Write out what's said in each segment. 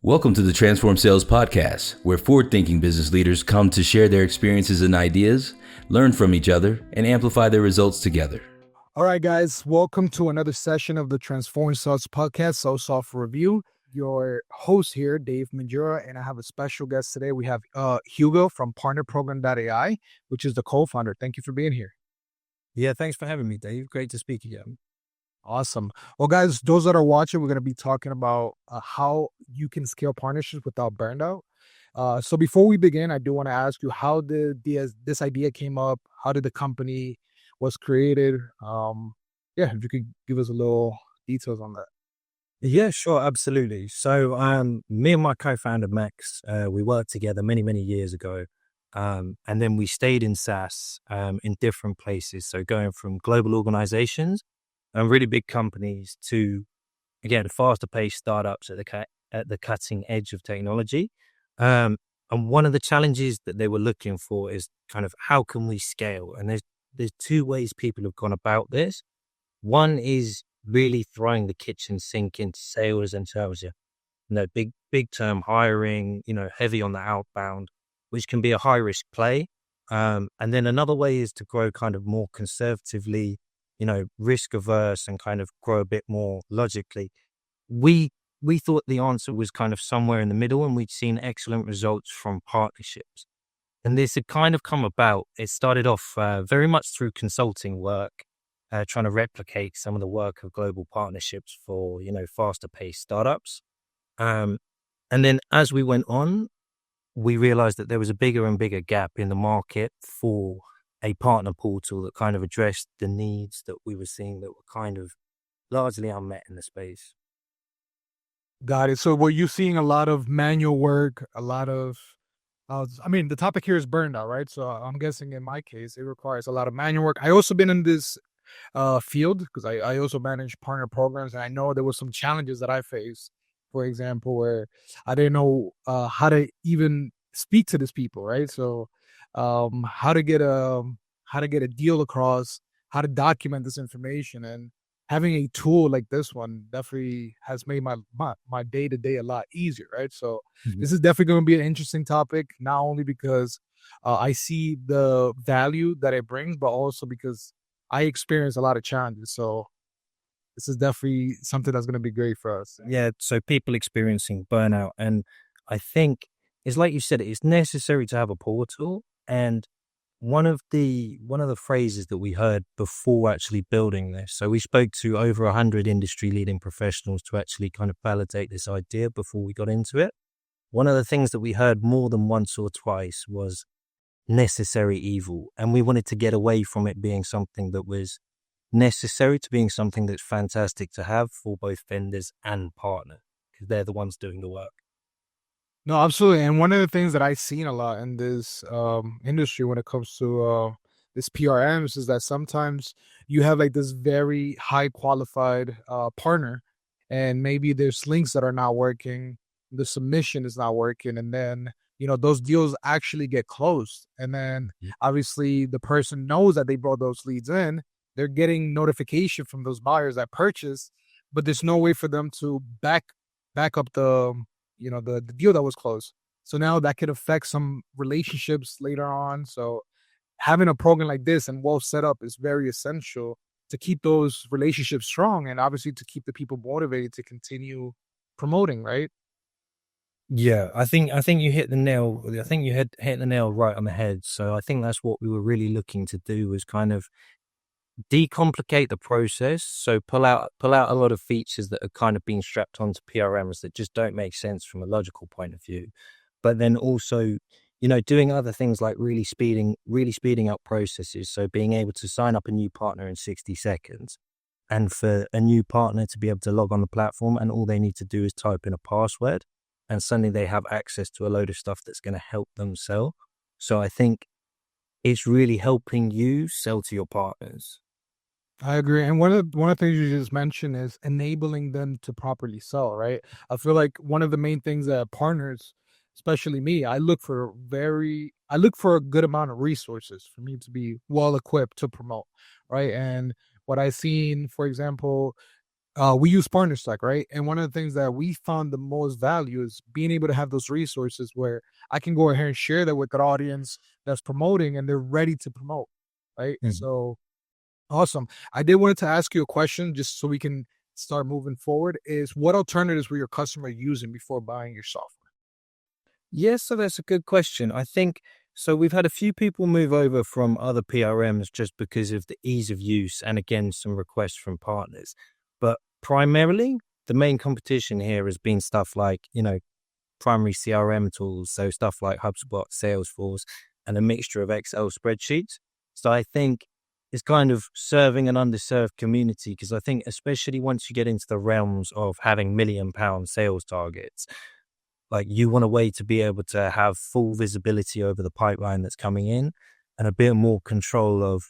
Welcome to the Transform Sales Podcast, where forward-thinking business leaders come to share their experiences and ideas, learn from each other, and amplify their results together. All right, guys, welcome to another session of the Transform Sales Podcast, So Soft Review. Your host here, Dave Menjura, and I have a special guest today. We have Hugo from partnerprogram.ai, which is the co-founder. Thank you for being here. Yeah, thanks for having me, Dave. Great to speak again. Awesome. Well, guys, those that are watching, we're going to be talking about how you can scale partnerships without burnout. So before we begin, I do want to ask you, how did this idea came up? How did the company was created? If you could give us a little details on that. Yeah, sure, absolutely. So me and my co-founder, Max, we worked together many years ago. And then we stayed in SaaS in different places. So going from global organizations and really big companies to, again, faster paced startups at the cutting edge of technology. And one of the challenges that they were looking for is kind of how can we scale? And there's two ways people have gone about this. One is really throwing the kitchen sink into sales and service. Big term hiring, heavy on the outbound, which can be a high risk play. And then another way is to grow kind of more conservatively, risk averse, and kind of grow a bit more logically. We thought the answer was kind of somewhere in the middle, and we'd seen excellent results from partnerships. And this had kind of come about. It started off very much through consulting work, trying to replicate some of the work of global partnerships for, faster paced startups. And then as we went on, we realized that there was a bigger and bigger gap in the market for a partner portal that kind of addressed the needs that we were seeing that were kind of largely unmet in the space. Got it. So were you seeing a lot of manual work, a lot of, the topic here is burnout, right? So I'm guessing in my case, it requires a lot of manual work. I also been in this field because I also manage partner programs, and I know there were some challenges that I faced. For example, where I didn't know how to even speak to these people, right? So how to get a deal across, how to document this information, and having a tool like this one definitely has made my day-to-day a lot easier, right? So This is definitely going to be an interesting topic, not only because I see the value that it brings, but also because I experience a lot of challenges. So this is definitely something that's going to be great for us. Yeah, so people experiencing burnout. And I think it's like you said, it's necessary to have a portal. And one of the phrases that we heard before actually building this, so we spoke to over 100 industry leading professionals to actually kind of validate this idea before we got into it. One of the things that we heard more than once or twice was necessary evil. And we wanted to get away from it being something that was necessary to being something that's fantastic to have for both vendors and partner, because they're the ones doing the work. No, absolutely. And one of the things that I've seen a lot in this industry when it comes to this PRMs is that sometimes you have like this very high qualified partner, and maybe there's links that are not working, the submission is not working, and then those deals actually get closed. And then obviously the person knows that they brought those leads in. They're getting notification from those buyers that purchased, but there's no way for them to back up the deal that was closed. So now that could affect some relationships later on. So having a program like this and well set up is very essential to keep those relationships strong, and obviously to keep the people motivated to continue promoting, right? Yeah, I think you hit the nail. I think you hit the nail right on the head. So I think that's what we were really looking to do, was kind of decomplicate the process. So pull out a lot of features that are kind of being strapped onto PRMs that just don't make sense from a logical point of view. But then also, doing other things like really speeding up processes. So being able to sign up a new partner in 60 seconds, and for a new partner to be able to log on the platform, and all they need to do is type in a password, and suddenly they have access to a load of stuff that's going to help them sell. So I think it's really helping you sell to your partners. I agree. And one of the things you just mentioned is enabling them to properly sell, right? I feel like one of the main things that partners, especially me, I look for a good amount of resources for me to be well equipped to promote, right? And what I've seen, for example, we use Partner Stack, right? And one of the things that we found the most value is being able to have those resources where I can go ahead and share that with the audience that's promoting and they're ready to promote, right? So awesome. I did wanted to ask you a question just so we can start moving forward is what alternatives were your customer using before buying your software? Yes, so that's a good question. I think so. We've had a few people move over from other PRMs just because of the ease of use and again, some requests from partners. But primarily, the main competition here has been stuff like, primary CRM tools. So stuff like HubSpot, Salesforce, and a mixture of Excel spreadsheets. So I think it's kind of serving an underserved community because I think especially once you get into the realms of having £1 million sales targets, like you want a way to be able to have full visibility over the pipeline that's coming in and a bit more control of,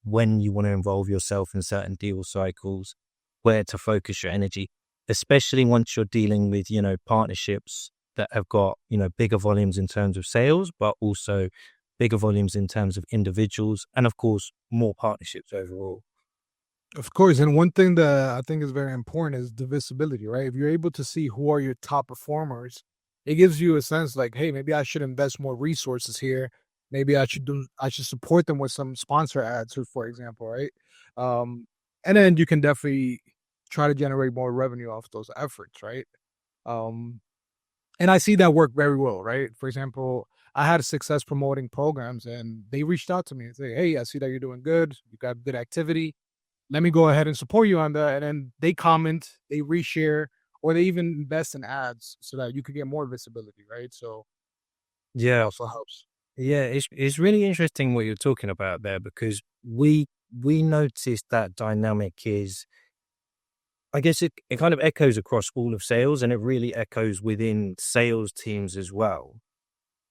when you want to involve yourself in certain deal cycles, where to focus your energy, especially once you're dealing with, partnerships that have got, bigger volumes in terms of sales, but also bigger volumes in terms of individuals and of course, more partnerships overall. Of course. And one thing that I think is very important is the visibility, right? If you're able to see who are your top performers, it gives you a sense like, hey, maybe I should invest more resources here. Maybe I should support them with some sponsor ads, for example, right? And then you can definitely try to generate more revenue off those efforts, right? And I see that work very well, right? For example, I had success promoting programs and they reached out to me and say, hey, I see that you're doing good. You got good activity. Let me go ahead and support you on that. And then they comment, they reshare, or they even invest in ads so that you could get more visibility, right? So it Yeah. also helps. Yeah, it's really interesting what you're talking about there because we noticed that dynamic is, I guess it kind of echoes across all of sales and it really echoes within sales teams as well.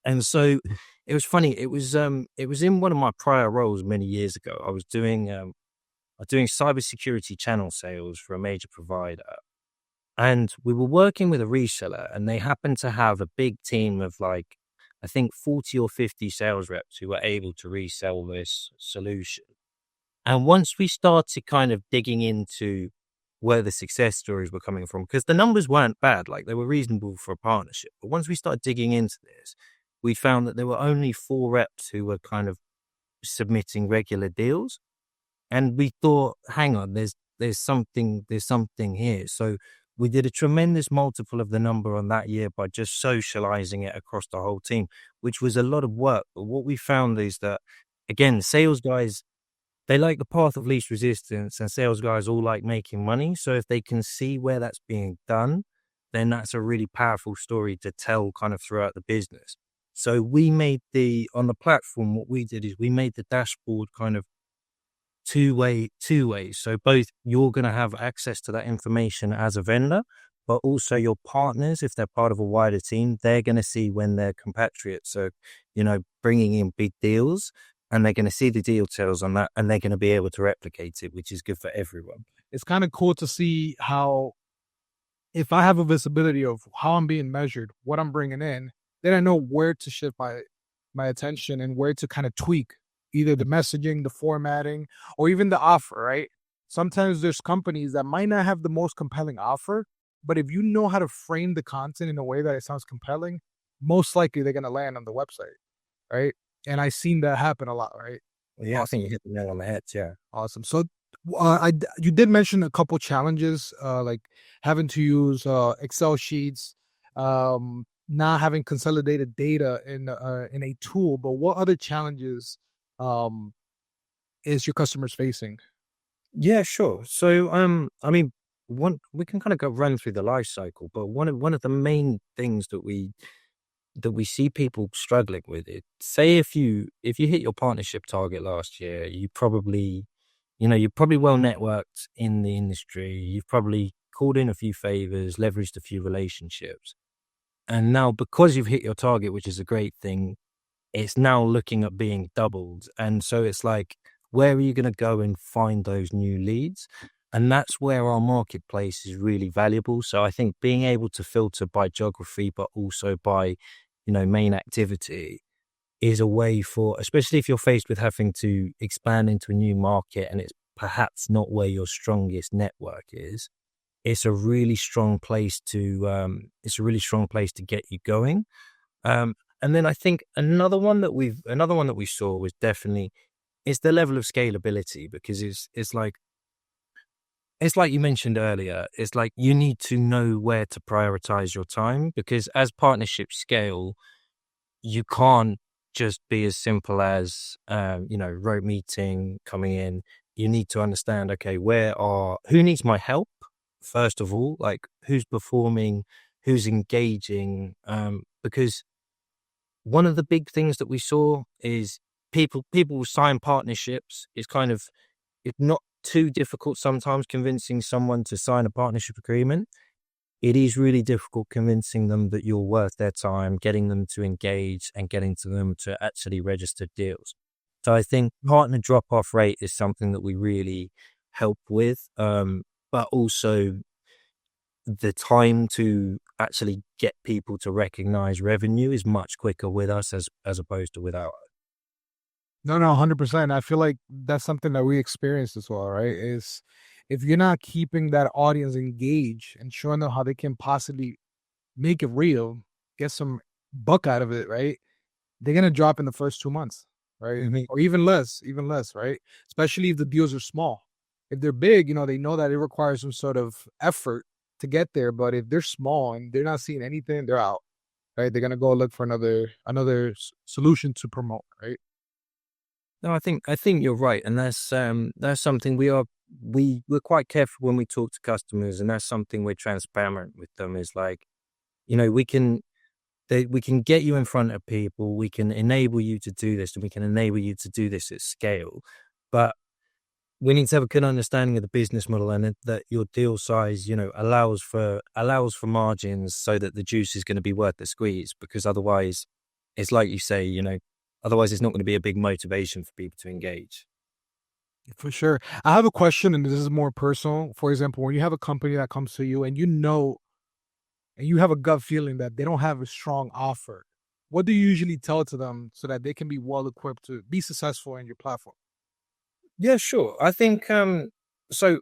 And so it was funny. It was in one of my prior roles many years ago. I was doing cybersecurity channel sales for a major provider. And we were working with a reseller and they happened to have a big team of like, I think 40 or 50 sales reps who were able to resell this solution. And once we started kind of digging into where the success stories were coming from, because the numbers weren't bad, like they were reasonable for a partnership. But once we started digging into this, we found that there were only 4 reps who were kind of submitting regular deals. And we thought, hang on, there's something here. So we did a tremendous multiple of the number on that year by just socializing it across the whole team, which was a lot of work. But what we found is that, again, sales guys, they like the path of least resistance and sales guys all like making money. So if they can see where that's being done, then that's a really powerful story to tell kind of throughout the business. So we made on the platform, what we did is we made the dashboard kind of two ways. So both you're going to have access to that information as a vendor, but also your partners, if they're part of a wider team, they're going to see when they're compatriots. So, bringing in big deals and they're going to see the details on that and they're going to be able to replicate it, which is good for everyone. It's kind of cool to see how, if I have a visibility of how I'm being measured, what I'm bringing in, then I know where to shift my attention and where to kind of tweak either the messaging, the formatting, or even the offer, right? Sometimes there's companies that might not have the most compelling offer, but if you know how to frame the content in a way that it sounds compelling, most likely they're going to land on the website, right? And I've seen that happen a lot, right? Yeah, awesome. I think you hit the nail on the head, yeah. Awesome. So you did mention a couple challenges, like having to use Excel sheets, not having consolidated data in a tool, but what other challenges is your customers facing? Yeah, sure. So, I mean, we can kind of run through the life cycle, but one of the main things that we see people struggling with it. Say if you hit your partnership target last year, you're probably well networked in the industry. You've probably called in a few favors, leveraged a few relationships, and now because you've hit your target, which is a great thing, it's now looking at being doubled. And so it's like, where are you going to go and find those new leads? And that's where our marketplace is really valuable. So I think being able to filter by geography, but also by, main activity is a way for, especially if you're faced with having to expand into a new market and it's perhaps not where your strongest network is, it's a really strong place to get you going. And then I think another one that we saw was definitely is the level of scalability, because it's like you mentioned earlier, it's like you need to know where to prioritize your time, because as partnerships scale, you can't just be as simple as, rote meeting coming in. You need to understand, okay, who needs my help? First of all, like who's performing, who's engaging, because one of the big things that we saw is people will sign partnerships. It's not too difficult sometimes convincing someone to sign a partnership agreement. It is really difficult convincing them that you're worth their time, getting them to engage and getting to them to actually register deals. So I think partner drop-off rate is something that we really help with, but also the time to actually get people to recognize revenue is much quicker with us as opposed to without us. No, 100%. I feel like that's something that we experienced as well, right? Is if you're not keeping that audience engaged and showing them how they can possibly make it real, get some buck out of it, right? They're gonna drop in the first 2 months, right? Or even less, right? Especially if the deals are small. If they're big, they know that it requires some sort of effort to get there. But if they're small and they're not seeing anything, they're out, right? They're gonna go look for another solution to promote, right? No, I think you're right, and that's something we're quite careful when we talk to customers, and that's something we're transparent with them. Is like, we can get you in front of people, we can enable you to do this, and we can enable you to do this at scale, but we need to have a good understanding of the business model, and that your deal size, allows for margins, so that the juice is going to be worth the squeeze. Because otherwise, it's like you say, otherwise it's not going to be a big motivation for people to engage. For sure. I have a question, and this is more personal. For example, when you have a company that comes to you and and you have a gut feeling that they don't have a strong offer, what do you usually tell to them so that they can be well equipped to be successful in your platform? Yeah, sure. I think so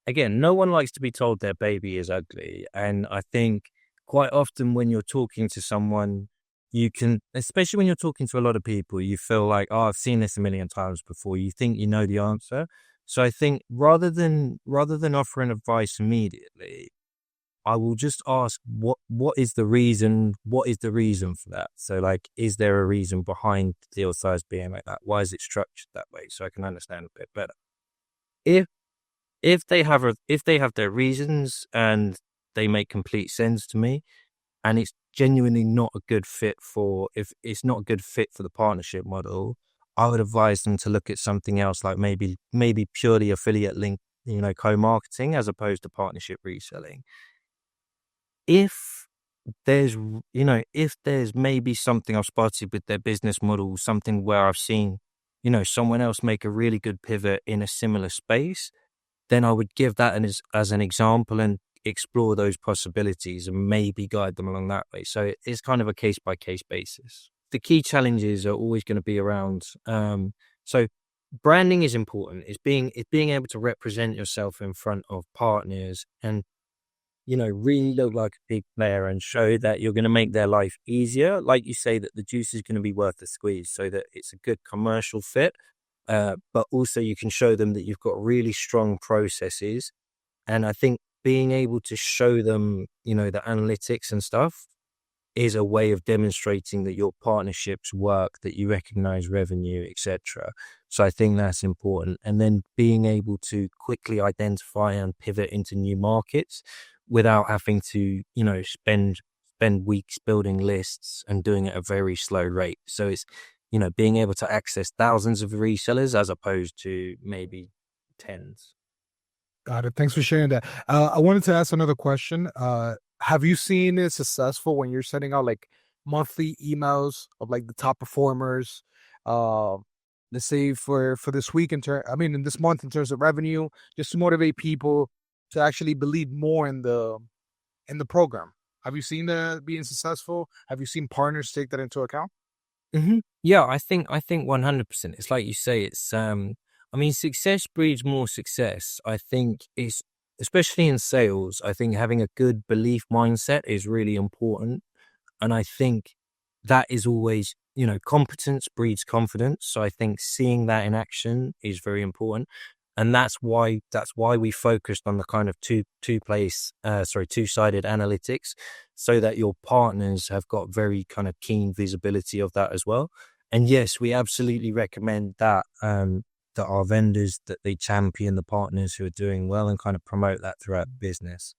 again, no one likes to be told their baby is ugly, and I think quite often when you're talking to someone, you can, especially when you're talking to a lot of people, you feel like, oh, I've seen this a million times before. You think you know the answer. So I think rather than offering advice immediately, I will just ask what is the reason? What is the reason for that? So like, is there a reason behind the deal size being like that? Why is it structured that way? So I can understand a bit better. If if they have their reasons and they make complete sense to me, and it's genuinely not a good fit if it's not a good fit for the partnership model, I would advise them to look at something else, like maybe purely affiliate link, co-marketing, as opposed to partnership reselling. If there's maybe something I've spotted with their business model, something where I've seen, someone else make a really good pivot in a similar space, then I would give that as an example and explore those possibilities and maybe guide them along that way. So it's kind of a case by case basis. The key challenges are always going to be around. So branding is important. It's being able to represent yourself in front of partners and, really look like a big player and show that you're going to make their life easier. Like you say, that the juice is going to be worth the squeeze, so that it's a good commercial fit. But also you can show them that you've got really strong processes. And I think being able to show them, the analytics and stuff is a way of demonstrating that your partnerships work, that you recognize revenue, etc. So I think that's important. And then being able to quickly identify and pivot into new markets without having to, spend weeks building lists and doing it at a very slow rate. So it's, being able to access thousands of resellers as opposed to maybe tens. Got it. Thanks for sharing that. I wanted to ask another question. Have you seen it successful when you're sending out like monthly emails of like the top performers? Let's say for this week in this month in terms of revenue, just to motivate people to actually believe more in the program. Have you seen that being successful? Have you seen partners take that into account? Mm-hmm. Yeah, I think 100%. It's like you say, it's success breeds more success. I think it's especially in sales, I think having a good belief mindset is really important. And I think that is always, competence breeds confidence. So I think seeing that in action is very important. And that's why we focused on the kind of two-sided analytics, so that your partners have got very kind of keen visibility of that as well. And yes, we absolutely recommend that that our vendors, that they champion the partners who are doing well and kind of promote that throughout the business.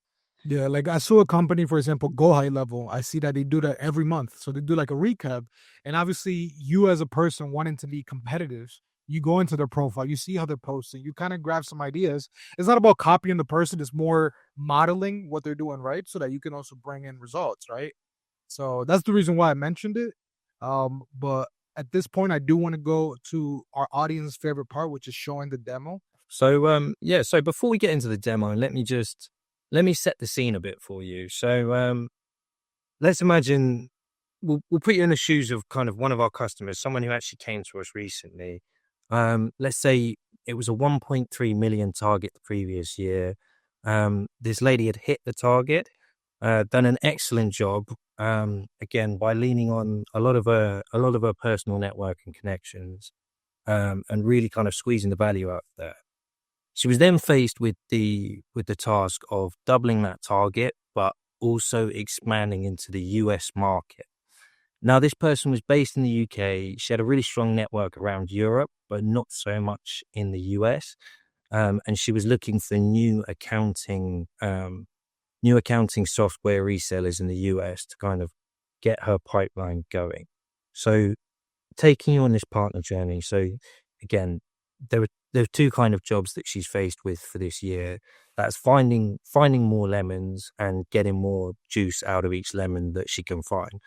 Yeah, like I saw a company, for example, Go High Level. I see that they do that every month. So they do like a recap. And obviously, you as a person wanting to be competitive, you go into their profile, you see how they're posting, you kind of grab some ideas. It's not about copying the person, it's more modeling what they're doing, right? So that you can also bring in results, right? So that's the reason why I mentioned it. But at this point, I do want to go to our audience's favorite part, which is showing the demo. So so before we get into the demo, let me set the scene a bit for you. So let's imagine we'll put you in the shoes of kind of one of our customers, someone who actually came to us recently. Let's say it was a 1.3 million target the previous year. This lady had hit the target, done an excellent job. Again, by leaning on a lot of her personal network and connections, and really kind of squeezing the value out of that. She was then faced with the task of doubling that target, but also expanding into the US market. Now, this person was based in the UK. She had a really strong network around Europe, but not so much in the US. And she was looking for new accounting software resellers in the US to kind of get her pipeline going. So taking you on this partner journey. So again, there are two kind of jobs that she's faced with for this year. That's finding more lemons and getting more juice out of each lemon that she can find.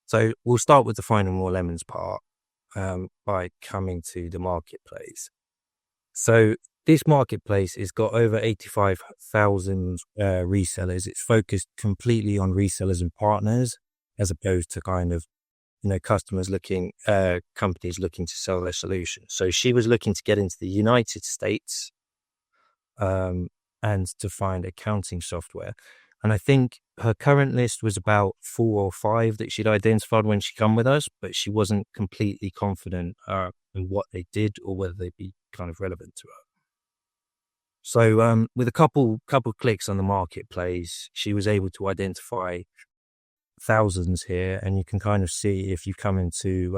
So we'll start with the finding more lemons part by coming to the marketplace. So this marketplace has got over 85,000 resellers. It's focused completely on resellers and partners, as opposed to kind of companies looking to sell their solution. So she was looking to get into the United States and to find accounting software. And I think her current list was about 4 or 5 that she'd identified when she come with us, but she wasn't completely confident in what they did or whether they'd be kind of relevant to her. So with a couple clicks on the marketplace, she was able to identify thousands here, and you can kind of see if you come into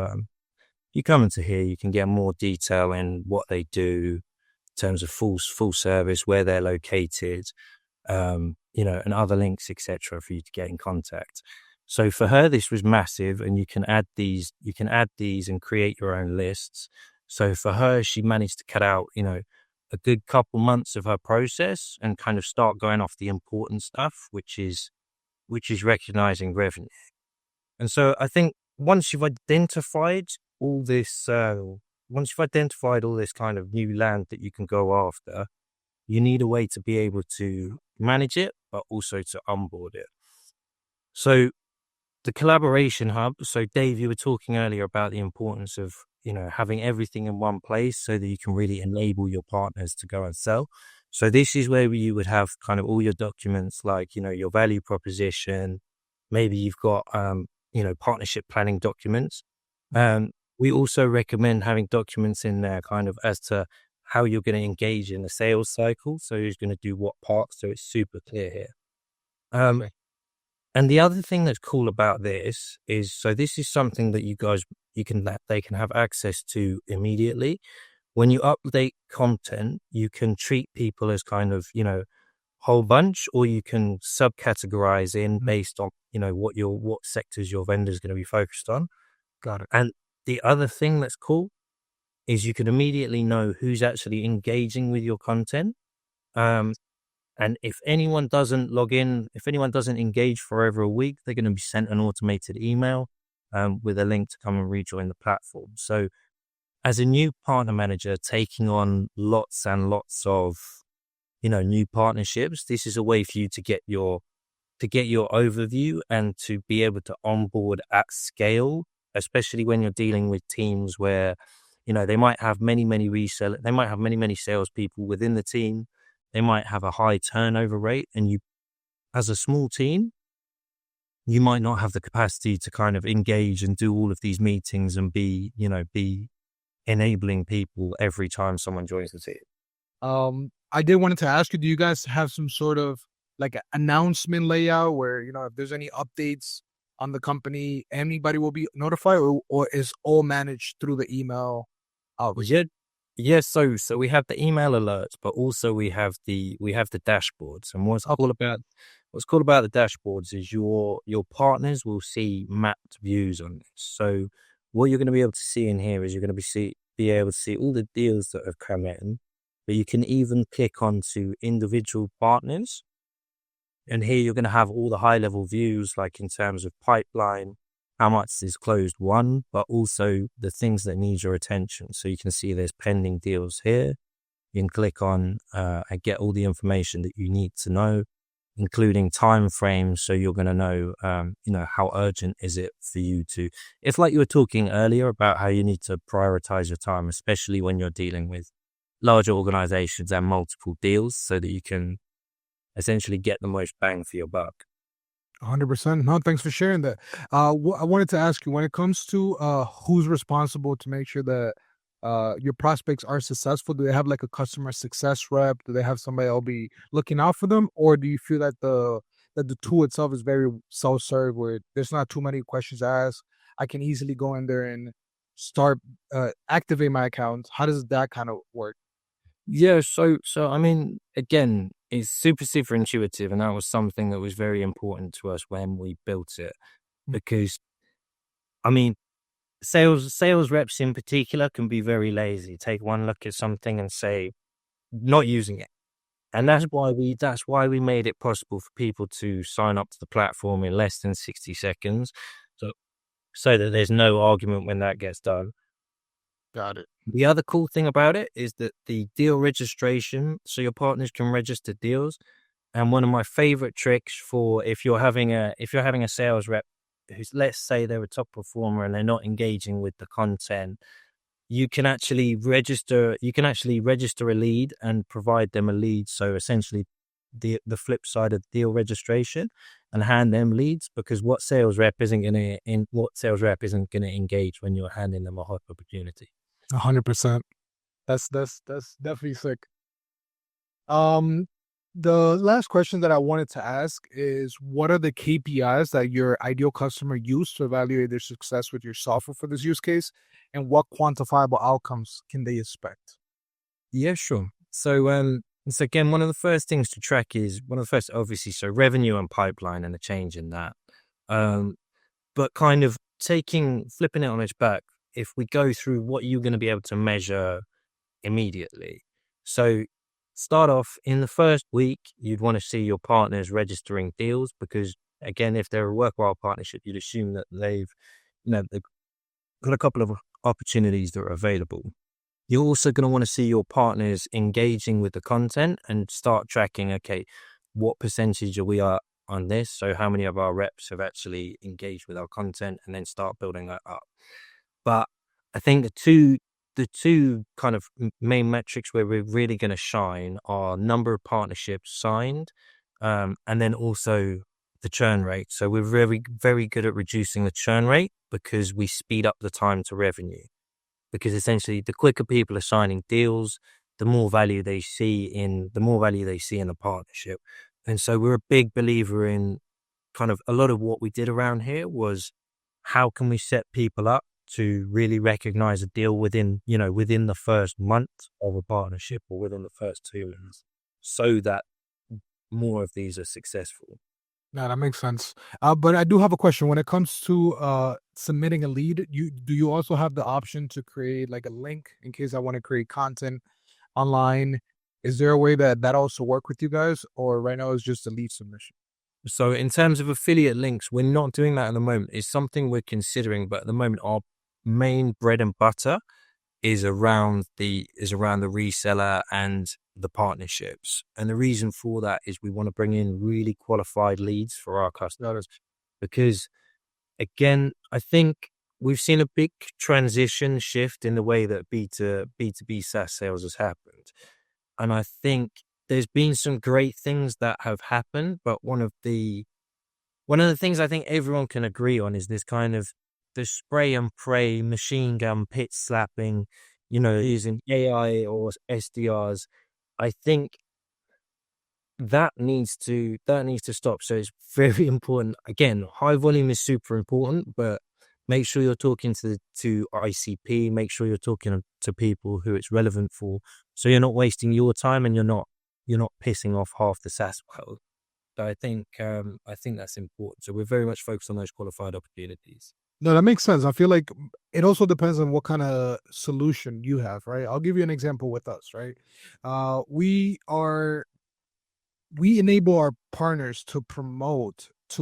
here, you can get more detail in what they do in terms of full service, where they're located, and other links, etc., for you to get in contact. So for her, this was massive, and you can add these and create your own lists. So for her, she managed to cut out, a good couple months of her process and kind of start going off the important stuff, which is recognizing revenue. And so I think once you've identified all this kind of new land that you can go after, you need a way to be able to manage it, but also to onboard it. So the collaboration hub. So Dave, you were talking earlier about the importance of, having everything in one place so that you can really enable your partners to go and sell. So this is where you would have kind of all your documents, like, your value proposition. Maybe you've got, partnership planning documents. We also recommend having documents in there kind of as to how you're going to engage in the sales cycle. So who's going to do what part. So it's super clear here. Okay. And the other thing that's cool about this is, so this is something that they can have access to immediately. When you update content, you can treat people as kind of, whole bunch, or you can subcategorize in based on, what sectors your vendor is going to be focused on. Got it. And the other thing that's cool is you can immediately know who's actually engaging with your content. And if anyone doesn't log in, if anyone doesn't engage for over a week, they're going to be sent an automated email with a link to come and rejoin the platform. So as a new partner manager taking on lots and lots of, new partnerships, this is a way for you to get your overview and to be able to onboard at scale, especially when you're dealing with teams where, they might have many salespeople within the team. they might have a high turnover rate, and you, as a small team, you might not have the capacity to kind of engage and do all of these meetings and be enabling people every time someone joins the team. I did wanted to ask you, do you guys have some sort of like announcement layout where, if there's any updates on the company, anybody will be notified, or is all managed through the email outreach? Yeah. So we have the email alerts, but also we have the dashboards. And what's cool about the dashboards is your partners will see mapped views on this. So what you're going to be able to see in here is you're going to be able to see all the deals that have come in, but you can even click onto individual partners. And here you're going to have all the high level views, like in terms of pipeline, how much is closed won, but also the things that need your attention. So you can see there's pending deals here. You can click on and get all the information that you need to know, including time frames. So you're going to know, how urgent is it for you to, it's like you were talking earlier about how you need to prioritize your time, especially when you're dealing with larger organizations and multiple deals, so that you can essentially get the most bang for your buck. 100%. No, thanks for sharing that. I wanted to ask you, when it comes to who's responsible to make sure that your prospects are successful, do they have like a customer success rep? Do they have somebody that'll be looking out for them? Or do you feel that the tool itself is very self-serve, where there's not too many questions asked? I can easily go in there and start activate my account. How does that kind of work? Yeah, so I mean, again, it's super intuitive, and that was something that was very important to us when we built it, because I mean, sales reps in particular can be very lazy. Take one look at something and say, not using it. And that's why we made it possible for people to sign up to the platform in less than 60 seconds. So that there's no argument when that gets done. Got it. The other cool thing about it is that the deal registration, so your partners can register deals. And one of my favorite tricks for if you're having a sales rep who's, let's say they're a top performer and they're not engaging with the content, you can actually register a lead and provide them a lead. So essentially the flip side of deal registration, and hand them leads, because what sales rep isn't going to engage when you're handing them a hot opportunity? 100%. That's definitely sick. The last question that I wanted to ask is, what are the KPIs that your ideal customer use to evaluate their success with your software for this use case, and what quantifiable outcomes can they expect? Yeah, sure. So again, one of the first things to track is obviously, so revenue and pipeline and the change in that. But kind of flipping it on its back, if we go through what you're going to be able to measure immediately. So start off in the first week, you'd want to see your partners registering deals, because again, if they're a worthwhile partnership, you'd assume that they've got a couple of opportunities that are available. You're also going to want to see your partners engaging with the content and start tracking, okay, what percentage are we on this? So how many of our reps have actually engaged with our content, and then start building that up. But I think the two kind of main metrics where we're really going to shine are number of partnerships signed, and then also the churn rate. So we're very, very good at reducing the churn rate, because we speed up the time to revenue. Because essentially, the quicker people are signing deals, the more value they see in the partnership. And so we're a big believer in kind of a lot of what we did around here was, how can we set people up to really recognize a deal within the first month of a partnership, or within the first 2 months, so that more of these are successful. No, that makes sense. But I do have a question. When it comes to submitting a lead, do you also have the option to create like a link in case I want to create content online? Is there a way that also work with you guys, or right now it's just a lead submission? So in terms of affiliate links, we're not doing that at the moment. It's something we're considering, but at the moment our main bread and butter is around the reseller and the partnerships. And the reason for that is we want to bring in really qualified leads for our customers, because again, I think we've seen a big transition shift in the way that B2B SaaS sales has happened. And I think there's been some great things that have happened, but one of the things I think everyone can agree on is this kind of the spray and pray, machine gun, pit slapping, using AI or SDRs. I think that needs to stop. So it's very important. Again, high volume is super important, but make sure you're talking to ICP. Make sure you're talking to people who it's relevant for, so you're not wasting your time and you're not pissing off half the SaaS world. So I think that's important. So we're very much focused on those qualified opportunities. No, that makes sense. I feel like it also depends on what kind of solution you have, right? I'll give you an example with us, right? We enable our partners to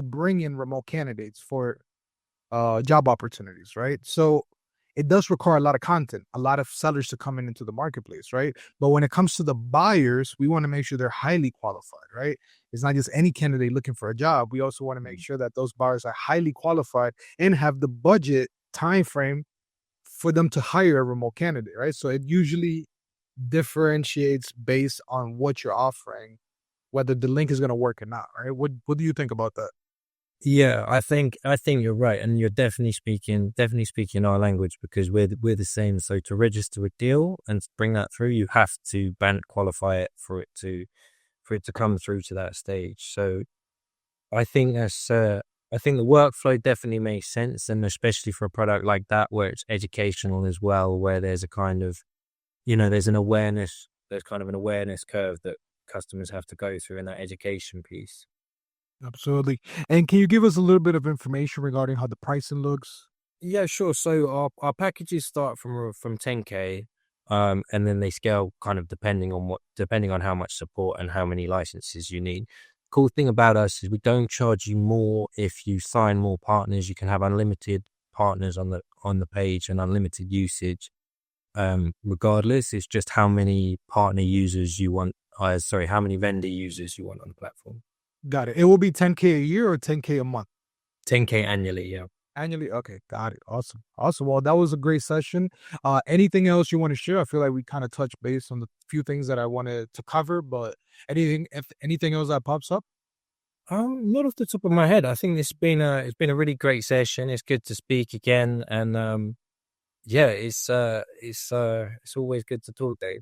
bring in remote candidates for job opportunities, right? So it does require a lot of content, a lot of sellers to come into the marketplace, right? But when it comes to the buyers, we want to make sure they're highly qualified, right? It's not just any candidate looking for a job. We also want to make sure that those buyers are highly qualified and have the budget time frame for them to hire a remote candidate, right? So it usually differentiates based on what you're offering, whether the link is going to work or not, right? What do you think about that? Yeah, I think you're right, and you're definitely speaking our language, because we're the same. So to register a deal and to bring that through, you have to qualify it for it to come through to that stage. So I think the workflow definitely makes sense, and especially for a product like that where it's educational as well, where there's a kind of there's an awareness curve that customers have to go through in that education piece. Absolutely. And can you give us a little bit of information regarding how the pricing looks? Yeah, sure. So our packages start from 10K, and then they scale kind of depending on how much support and how many licenses you need. Cool thing about us is we don't charge you more if you sign more partners. You can have unlimited partners on the page and unlimited usage. Regardless, it's just how many partner users you want. How many vendor users you want on the platform. Got it. It will be 10K a year or 10K a month? 10K annually, yeah. Annually? Okay, got it. Awesome. Well, that was a great session. Anything else you want to share? I feel like we kind of touched base on the few things that I wanted to cover, but anything else that pops up? Not off the top of my head. I think it's been a really great session. It's good to speak again, and it's always good to talk, Dave.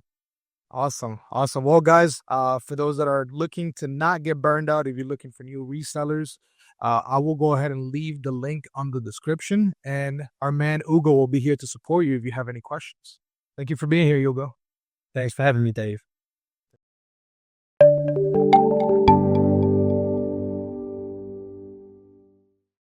Awesome. Well, guys, for those that are looking to not get burned out, if you're looking for new resellers, I will go ahead and leave the link on the description, and our man Hugo will be here to support you if you have any questions. Thank you for being here, Hugo. Thanks for having me, Dave.